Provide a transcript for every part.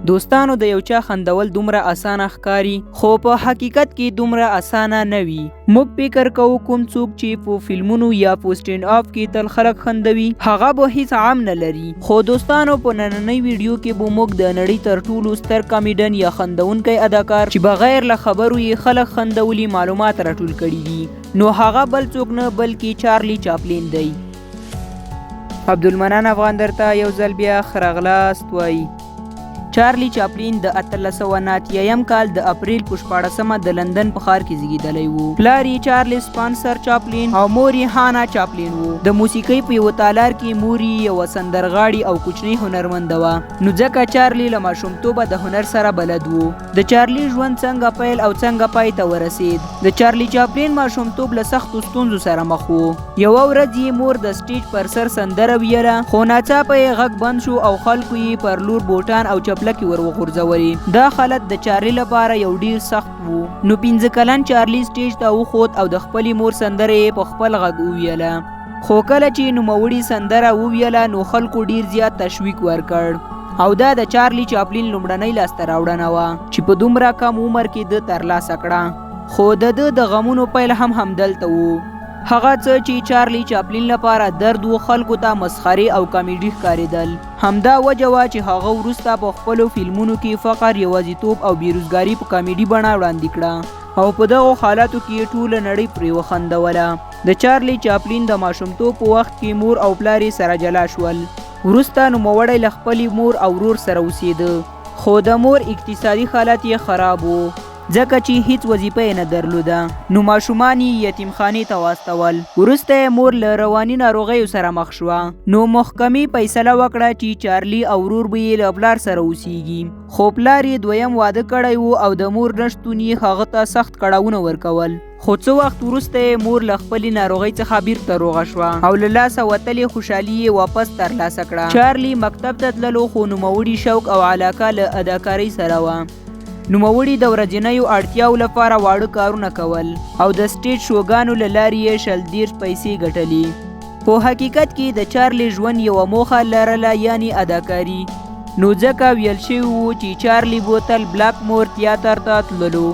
دوستانو د یو چا خندول دومره اسانه ښکاري خو په حقیقت کې دومره اسانه نه وي. موږ فکر کوو کوم څوک چې په فلمونو یا په سټینډ اپ کې تل خلک خندوي هغه به هیڅ عام نه لري. خو دوستانو په نننۍ ویډیو کې به موږ د نړۍ تر ټولو ستر کامیډین یا خندونکی اداکار چې بغیر له خبرو یې خلک خندولي معلومات راټول کړي دي نو هغه بل څوک نه بلکې چارلی چاپلین دی. عبدالمنان افغان درته یو ځل بیا ښه راغلاست وایي. چارلی چاپلین د 1889 کال د اپریل په 14 د لندن په ښار کې زیږیدلی و. پلار یې چارلز سپانسر چاپلین او مور یې هانا چاپلین و. د موسیقۍ په یوه تالار کې مور یې یوه سندرغاړې او کوچنۍ هنرمنده وه نو ځکه چارلی له ماشومتوبه د هنر سره بلد و. د چارلی ژوند څنګه پیل او څنګه پای ته ورسید. د چارلی چاپلین ماشومتوب له سختو ستونزو سره مخ و. یوه ورځ یې مور د سټیج پر سر سندره ویله خو ناڅاپه یې غږ بند شو او خلکو یې پر لور بوټان او چپلکې ور وغورځولې. دا حالت د چارلی لپاره یو ډیر سخت و. نو 15 کلن چارلی سټیج ته وخوت او د خپلې مور سندره یې په خپل غږ وویله. خو کله چې نوموړي سندره وویله نو خلکو ډیر زیات تشویق ورکړ او دا د چارلی چاپلین لومړنۍ لاسته راوړنه وه چې په دومره کم عمر کې د ترلاسه کړه. خو د غمونو پیل هم همدلته و. هغه څه چې چارلی چاپلین لپاره درد و خلکو ته مسخرې او کامیډي ښکارېدل. همدا وجه وه چې هغه وروسته په خپلو فلمونو کې فقر، یوازیتوب او بیروزګاري په کامیډي بڼه وړاندې کړه او په دغو حالاتو کې ټوله نړۍ پرې وخندوله. د چارلی چاپلین د ماشومتوب په وخت کې مور او پلار یې سره جلا شول. وروسته نوموړی له خپلې مور او ورور سره اوسېده خو د مور اقتصادي حالت یې خراب و ځکه چې هیڅ وظیفه یې نه درلوده نو ماشومان یې یتیمخانې ته واستول. وروسته یې مور له رواني ناروغیو سره مخ شوه نو محکمې فیصله وکړه چې چارلی او ورور به یې له پلار سره اوسیږي. خو پلار یې دویم واده کړی و او د مور نشتون یې هغه ته سخت کړاوونه ورکول. خو څه وخت وروسته یې مور له خپلې ناروغۍ څخه بیرته روغه شوه او له لاسه وتلې خوشحالي یې واپس ترلاسه کړه. چارلی مکتب ته تللو خو نوموړي شوق او علاقه له اداکارۍ سره وه. نوموړي د ورځنیو اړتیاو لپاره واړه کارونه کول او د سټیج شوګانو له لارې یې 30 پیسې ګټلې. په حقیقت کې د چارلی ژوند یوه موخه لرله یعنی اداکاري. نو ځکه ویل شوي و چې چارلی بوتل بلاک مور تیاتر ته تللو.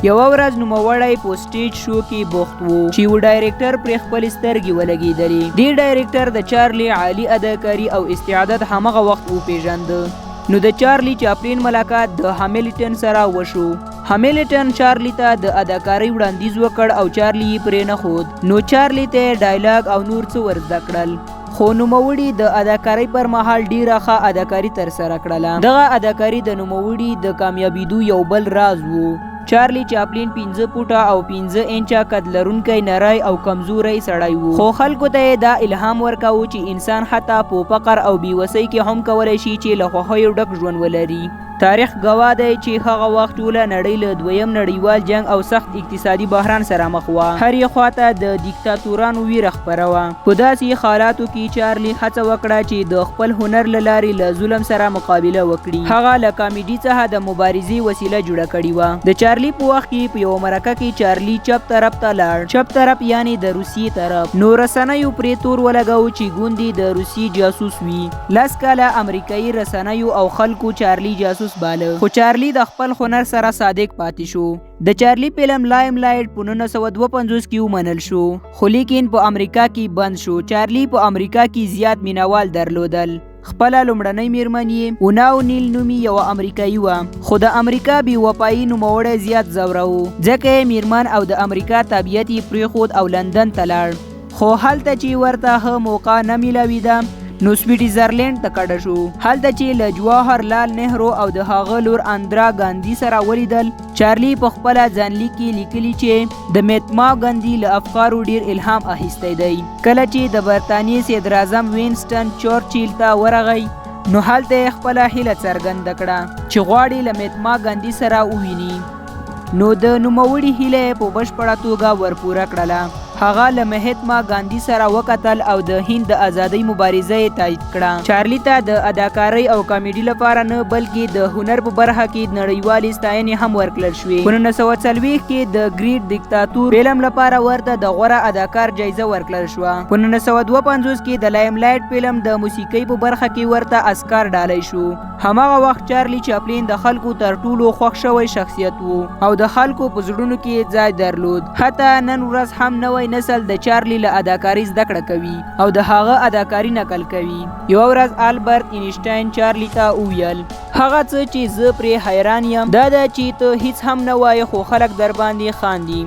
یوه ورځ نوموړی په سټیج شو کې بوخت و چې یو ډایرکټر پرې خپلې سترګې ولګېدلې. دې ډایرکټر د چارلی عالی اداکاري او استعداد همغه وخت وپېژانده. نو د چارلی چاپلین ملاقات د هامیلټن سره وشو. هامیلټن چارلی ته د اداکارۍ وړاندیز وکړ او چارلی یې پرې نه ښود. نو چارلی ته ډایلاګ او نور څه ور زده کړل. خو نوموړي د اداکارۍ پر مهال ډیره ښه اداکاري ترسره کړله. دغه اداکاري د نوموړي د کامیابیدو یو بل راز و. چارلی چاپلین 15 فوټه او 15 انچه قد لرونکی نری او کمزوری سړی و. خو خلکو ته دا الهام ورکاوه چې انسان حتی په فقر او بیوسۍ کې هم کولی شي چې له خوښیو ډک ژوند ولري. تاریخ ګواه دی چې هغه وخت ټوله نړۍ له دویم نړیوال جنگ او سخت اقتصادي بحران سره مخ وه. هرې خواته د دیکتاتورانو ویره خپره وه. په داسې حالاتو کې چارلی هڅه وکړه چې د خپل هنر له لارې له ظلم سره مقابله وکړي. هغه له کامیډي څخه د مبارزې وسیله جوړه کړې وه. د چارلی په وخت کې په یوه مرکه کې چارلی چپ طرف ته لاړ. چپ طرف یعنی د روسیې طرف. نو رسنیو پرې تور ولګاوه چې ګوندې د روسیې جاسوس وي. 10 کاله امریکایي رسنیو او خلکو چارلی جاسوس باله. خو چارلی د خپل هنر سره صادق پاتې شو. د چارلی فلم لایم لایټ په 1952 کې ومنل شو خو لیکن په امریکا کې بند شو. چارلی په امریکا کې زیات مینوال درلودل. خپله لومړنۍ میرمن یې اوناو نیل نومي یوه امریکایي وه خو د امریکا بې وفایي نوموړی زیات ځوره و ځکه یې میرمن او د امریکا طبیعت یې پرېښود او لندن ته لاړ. خو هلته چې ورته ښه موقع نه میلاویده نو سویټزرلینډ ته کډه شو. هلته چې له جواهر لال نهرو او د هغه لور اندرا ګاندي سره ولیدل. چارلی په خپله ځانلیک کې لیکلي چې د مهاتما ګاندي له افکارو ډیر الهام اخیستی دی. کله چې د برطانیې صدراعظم وینسټن چرچیل ته ورغی نو هلته یې خپله هیله څرګنده کړه چې غواړي له مهاتما ګاندي سره وویني. نو د نوموړي هیله یې په بشپړه توګه ورپوره کړله. هغه له مهاتما ګاندي سره وکتل او د هند د ازادۍ مبارزه یې تایید کړه. چارلی ته د اداکارۍ او کامیډي لپاره نه بلکې د هنر په برخه کې نړیوالې ستاینې هم ورکړل شوې. په 1940 کې د ګریټ دیکتاتور فلم لپاره ورته د غوره اداکار جایزه ورکړل شوه. په 1952 کې د لایم لایټ فلم د موسیقۍ په برخه کې ورته اسکار ډالۍ شو. هماغه وخت چارلی چاپلین د خلکو تر ټولو خوښ شوی شخصیت وو او د خلکو په زړونو کې ځای درلود. حتی نن ورځ هم نوی نسل د چارلی له اداکاري زده کړه کوي او د هغه اداکاري نقل کوي. یوه ورځ آلبرت اینشټاین چارلی ته وویل هغه څه چې زه پرې حیران یم دا ده چې ته هیڅ هم نه وایې خو خلک در باندې خاندي،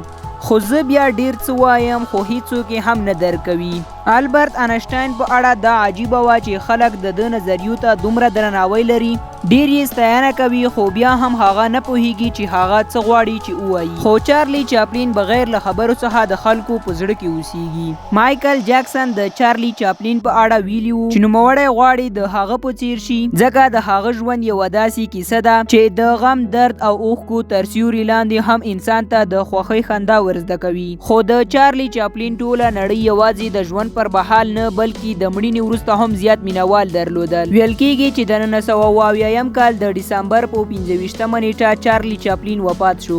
خو زه بیا ډیر څه وایم خو هیڅوک یې هم نه درکوي. آلبرت انشټاین په اړه دا عجیبه وه چې خلک د ده نظریو ته دومره درناوی لري، ډیر یې ستاینه کوي، خو بیا هم هغه نه پوهیږي چې هغه څه غواړي چې ووایي. خو چارلی چاپلین بغیر له خبرو څخه د خلکو په زړه کې اوسیږي. مایکل جکسن د چارلی چاپلین په اړه ویلي وو چې نوموړی غواړي د هغه په څیر شي ځکه د هغه ژوند یوه داسې کیسه ده چې د غم، درد او اوښکو تر سیوري لاندې هم انسان ته د خوښۍ خندا ورزده کوي. خو د چارلی چاپلین ټوله نړۍ یوازې د ژوند پر بحال نه بلکې د مړینې وروسته هم زیات مینوال درلودل. ویل کېږي چې د 1970 کال د ډسمبر په 25مه نیټه چارلی چاپلین وفات شو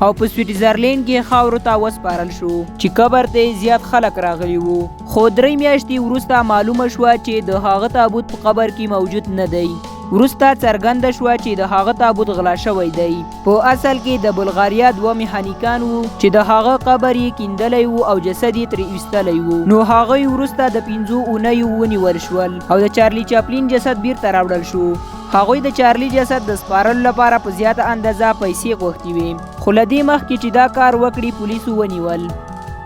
او په سویټزرلینډ کې خاورو ته وسپارل شو چې قبر ته زیات خلک راغلي وو. خو 3 میاشتې وروسته معلومه شوه چې د هغه تابوت په قبر کې موجود نه دی. وروسته څرګنده شوه چې د هغه تابوت غلا شوی دی. په اصل کې د بلغاریا 2 میخانیکان وو چې د هغه قبر یې کیندلی وو او جسد یې ترې ایستلی وو. نو هغوی وروسته د 5 اونیو ونیول شول او د چارلی چاپلین جسد بیرته راوړل شو. هغوی د چارلی جسد د سپارلو لپاره په زیاته اندازه پیسې غوښتې وې، خو له دې مخکې چې دا کار وکړي پولیسو ونیول.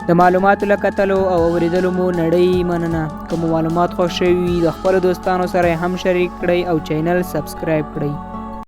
د معلوماتو له کتلو او اوریدلو مو نړۍ مننه. که مو معلومات خوښ شوي وي د خپلو دوستانو سره هم شریک کړئ او چینل سبسکرایب کړئ.